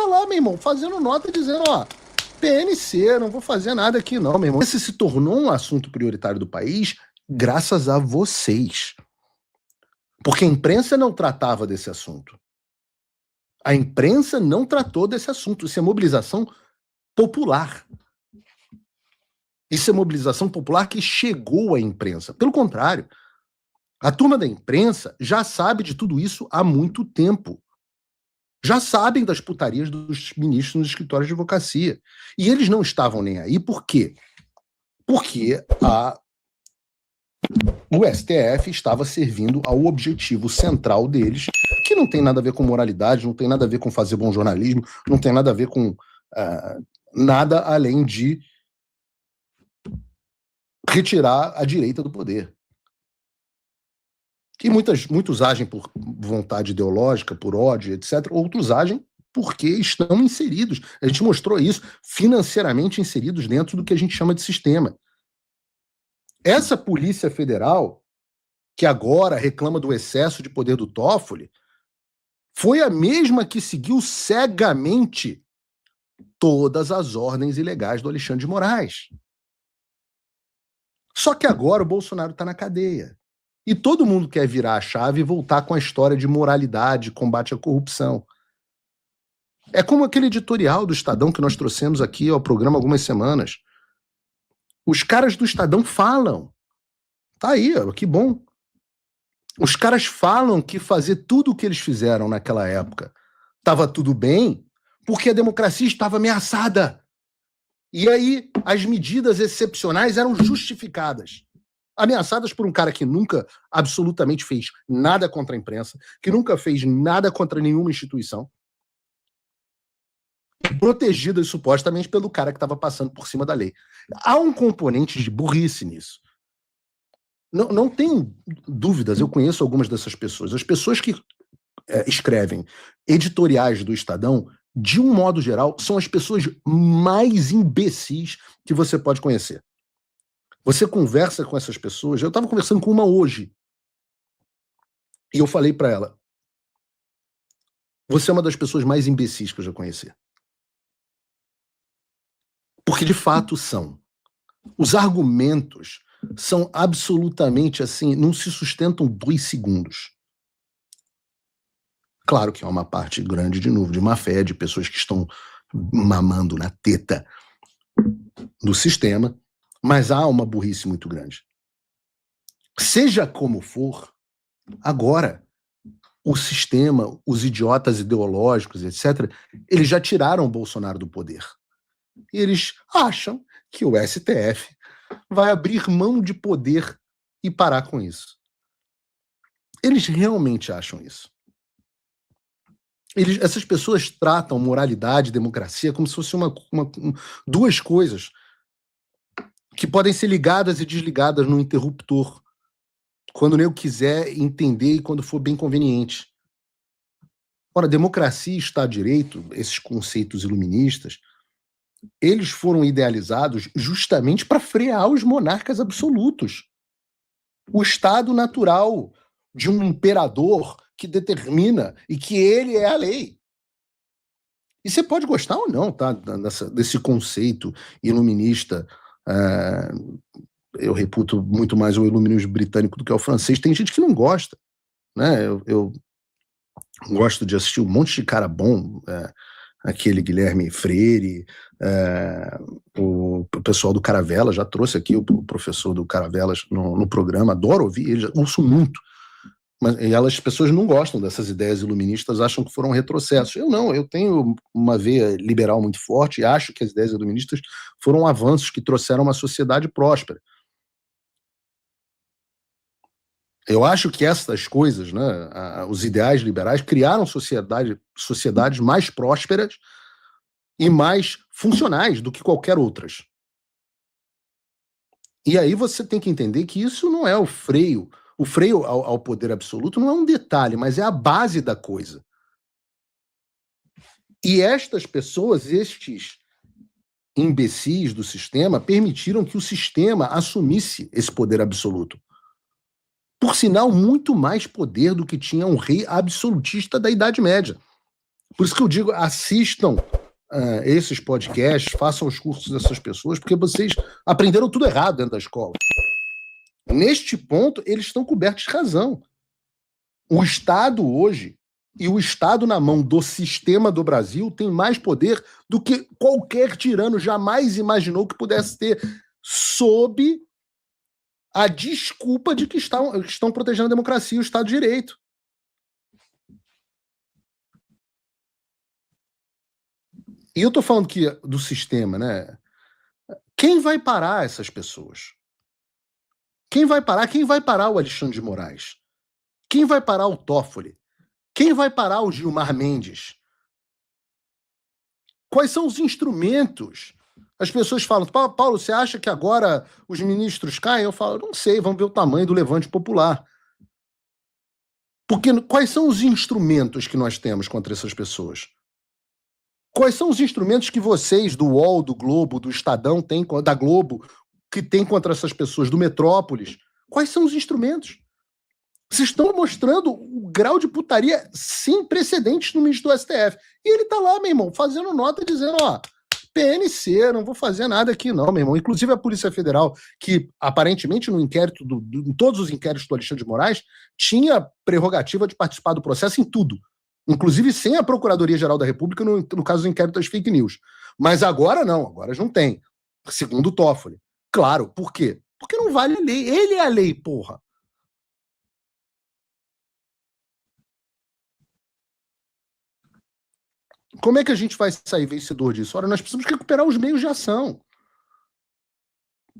tá lá, meu irmão, fazendo nota dizendo, ó, PNC, não vou fazer nada aqui não, meu irmão. Esse se tornou um assunto prioritário do país graças a vocês. Porque a imprensa não tratava desse assunto. A imprensa não tratou desse assunto. Isso é mobilização popular. Isso é mobilização popular que chegou à imprensa. Pelo contrário, a turma da imprensa já sabe de tudo isso há muito tempo. Já sabem das putarias dos ministros nos escritórios de advocacia. E eles não estavam nem aí. Por quê? Porque o STF estava servindo ao objetivo central deles, que não tem nada a ver com moralidade, não tem nada a ver com fazer bom jornalismo, não tem nada a ver com nada além de retirar a direita do poder. E muitos agem por vontade ideológica, por ódio, etc. Outros agem porque estão inseridos. A gente mostrou isso, financeiramente inseridos dentro do que a gente chama de sistema. Essa Polícia Federal, que agora reclama do excesso de poder do Toffoli, foi a mesma que seguiu cegamente todas as ordens ilegais do Alexandre de Moraes. Só que agora o Bolsonaro está na cadeia. E todo mundo quer virar a chave e voltar com a história de moralidade, combate à corrupção. É como aquele editorial do Estadão que nós trouxemos aqui ao programa há algumas semanas. Os caras do Estadão falam. Tá aí, ó, que bom. Os caras falam que fazer tudo o que eles fizeram naquela época estava tudo bem porque a democracia estava ameaçada. E aí as medidas excepcionais eram justificadas. Ameaçadas por um cara que nunca absolutamente fez nada contra a imprensa, que nunca fez nada contra nenhuma instituição, protegidas supostamente pelo cara que estava passando por cima da lei. Há um componente de burrice nisso. Não tem dúvidas, eu conheço algumas dessas pessoas. As pessoas que escrevem editoriais do Estadão, de um modo geral, são as pessoas mais imbecis que você pode conhecer. Você conversa com essas pessoas. Eu estava conversando com uma hoje. E eu falei para ela: você é uma das pessoas mais imbecis que eu já conheci. Porque de fato são. Os argumentos são absolutamente assim, não se sustentam 2 segundos. Claro que há uma parte grande, de novo, de má fé, de pessoas que estão mamando na teta do sistema, mas há uma burrice muito grande. Seja como for, agora, o sistema, os idiotas ideológicos, etc., eles já tiraram o Bolsonaro do poder. E eles acham que o STF vai abrir mão de poder e parar com isso. Eles realmente acham isso. Essas pessoas tratam moralidade e democracia como se fosse duas coisas que podem ser ligadas e desligadas no interruptor, quando eu quiser entender e quando for bem conveniente. Ora, democracia e Estado de Direito, esses conceitos iluministas, eles foram idealizados justamente para frear os monarcas absolutos. O Estado natural de um imperador que determina e que ele é a lei. E você pode gostar ou não, tá, desse conceito iluminista. Eu reputo muito mais o iluminismo britânico do que o francês. Tem gente que não gosta, né? Eu gosto de assistir um monte de cara bom, aquele Guilherme Freire, o pessoal do Caravelas, já trouxe aqui o professor do Caravelas no programa, adoro ouvir ele, ouço muito. Mas as pessoas não gostam dessas ideias iluministas, acham que foram retrocessos. Eu não, eu tenho uma veia liberal muito forte e acho que as ideias iluministas foram avanços que trouxeram uma sociedade próspera. Eu acho que essas coisas, né, os ideais liberais, criaram sociedades mais prósperas e mais funcionais do que qualquer outras. E aí você tem que entender que isso não é o freio. O freio ao poder absoluto não é um detalhe, mas é a base da coisa. E estas pessoas, estes imbecis do sistema, permitiram que o sistema assumisse esse poder absoluto. Por sinal, muito mais poder do que tinha um rei absolutista da Idade Média. Por isso que eu digo, assistam esses podcasts, façam os cursos dessas pessoas, porque vocês aprenderam tudo errado dentro da escola. Neste ponto, eles estão cobertos de razão. O Estado hoje, e o Estado na mão do sistema do Brasil, tem mais poder do que qualquer tirano jamais imaginou que pudesse ter, sob a desculpa de que estão protegendo a democracia e o Estado de Direito. E eu estou falando que do sistema, né? Quem vai parar essas pessoas? Quem vai parar? Quem vai parar o Alexandre de Moraes? Quem vai parar o Toffoli? Quem vai parar o Gilmar Mendes? Quais são os instrumentos? As pessoas falam, Paulo, você acha que agora os ministros caem? Eu falo, não sei, vamos ver o tamanho do levante popular. Porque quais são os instrumentos que nós temos contra essas pessoas? Quais são os instrumentos que vocês, do UOL, do Globo, do Estadão, da Globo, que tem contra essas pessoas, do Metrópolis? Quais são os instrumentos? Vocês estão mostrando o grau de putaria sem precedentes no ministro do STF. E ele tá lá, meu irmão, fazendo nota dizendo, ó, PNC, não vou fazer nada aqui não, meu irmão. Inclusive a Polícia Federal, que aparentemente no inquérito, em todos os inquéritos do Alexandre de Moraes, tinha prerrogativa de participar do processo em tudo. Inclusive sem a Procuradoria-Geral da República no caso do inquérito das fake news. Mas agora não, agora não tem. Segundo o Toffoli. Claro, por quê? Porque não vale a lei. Ele é a lei, porra. Como é que a gente vai sair vencedor disso? Ora, nós precisamos recuperar os meios de ação.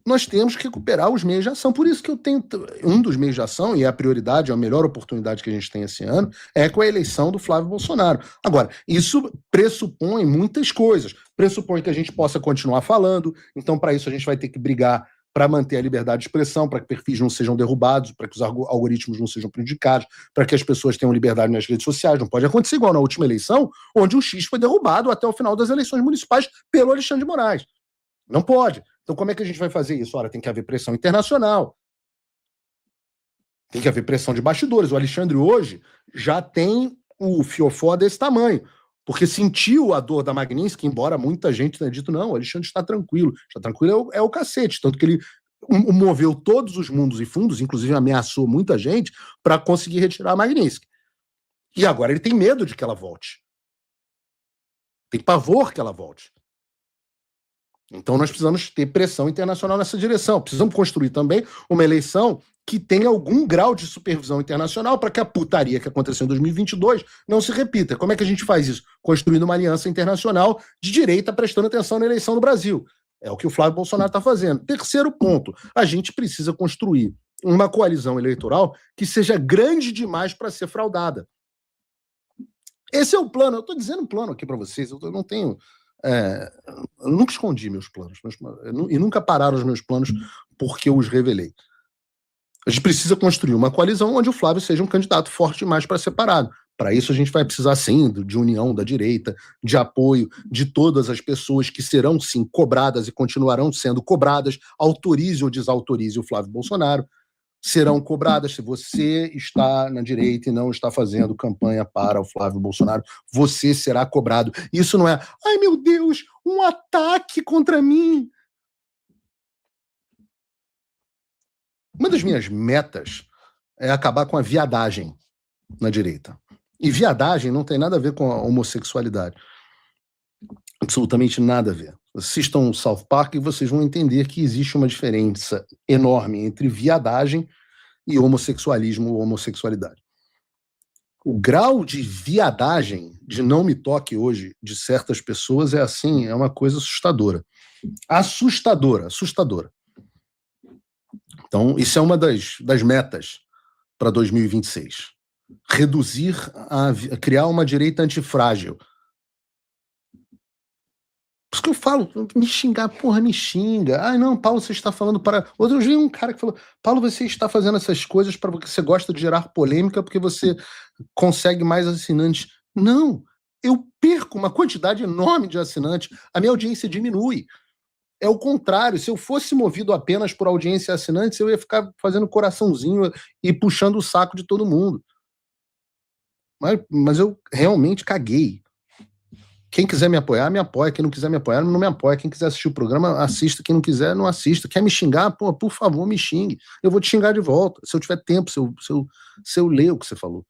Nós temos que recuperar os meios de ação. Por isso que eu tenho um dos meios de ação, e é a prioridade, a melhor oportunidade que a gente tem esse ano, é com a eleição do Flávio Bolsonaro. Agora, isso pressupõe muitas coisas. Pressupõe que a gente possa continuar falando, então para isso a gente vai ter que brigar para manter a liberdade de expressão, para que perfis não sejam derrubados, para que os algoritmos não sejam prejudicados, para que as pessoas tenham liberdade nas redes sociais. Não pode acontecer igual na última eleição, onde o X foi derrubado até o final das eleições municipais pelo Alexandre de Moraes. Não pode. Então como é que a gente vai fazer isso? Ora, tem que haver pressão internacional. Tem que haver pressão de bastidores. O Alexandre hoje já tem o fiofó desse tamanho, porque sentiu a dor da Magnitsky, embora muita gente tenha dito, não, o Alexandre está tranquilo. Está tranquilo é o cacete. Tanto que ele moveu todos os mundos e fundos, inclusive ameaçou muita gente, para conseguir retirar a Magnitsky. E agora ele tem medo de que ela volte. Tem pavor que ela volte. Então nós precisamos ter pressão internacional nessa direção. Precisamos construir também uma eleição que tenha algum grau de supervisão internacional para que a putaria que aconteceu em 2022 não se repita. Como é que a gente faz isso? Construindo uma aliança internacional de direita prestando atenção na eleição do Brasil. É o que o Flávio Bolsonaro está fazendo. Terceiro ponto, a gente precisa construir uma coalizão eleitoral que seja grande demais para ser fraudada. Esse é o plano. Eu estou dizendo um plano aqui para vocês. Eu não tenho... eu nunca escondi meus planos e nunca pararam os meus planos porque eu os revelei. A gente precisa construir uma coalizão onde o Flávio seja um candidato forte demais para ser parado. Para isso a gente vai precisar sim de união da direita, de apoio de todas as pessoas que serão sim cobradas e continuarão sendo cobradas, autorize ou desautorize o Flávio Bolsonaro, serão cobradas. Se você está na direita e não está fazendo campanha para o Flávio Bolsonaro, você será cobrado. Isso não é, ai meu Deus, um ataque contra mim. Uma das minhas metas é acabar com a viadagem na direita. E viadagem não tem nada a ver com a homossexualidade. Absolutamente nada a ver. Assistam o South Park e vocês vão entender que existe uma diferença enorme entre viadagem e homossexualismo ou homossexualidade. O grau de viadagem, de não me toque hoje, de certas pessoas é assim, é uma coisa assustadora. Assustadora. Então, isso é uma das metas para 2026. Reduzir, criar uma direita antifrágil. Por isso que eu falo, me xingar, porra, me xinga. Ah, não, Paulo, você está falando para... Outro dia um cara que falou, Paulo, você está fazendo essas coisas porque você gosta de gerar polêmica, porque você consegue mais assinantes. Não, eu perco uma quantidade enorme de assinantes, a minha audiência diminui. É o contrário, se eu fosse movido apenas por audiência e assinantes, eu ia ficar fazendo coraçãozinho e puxando o saco de todo mundo. Mas eu realmente caguei Quem quiser me apoiar, me apoia. Quem não quiser me apoiar, não me apoia. Quem quiser assistir o programa, assista. Quem não quiser, não assista. Quer me xingar? Pô, por favor, me xingue. Eu vou te xingar de volta. Se eu tiver tempo, se eu ler o que você falou.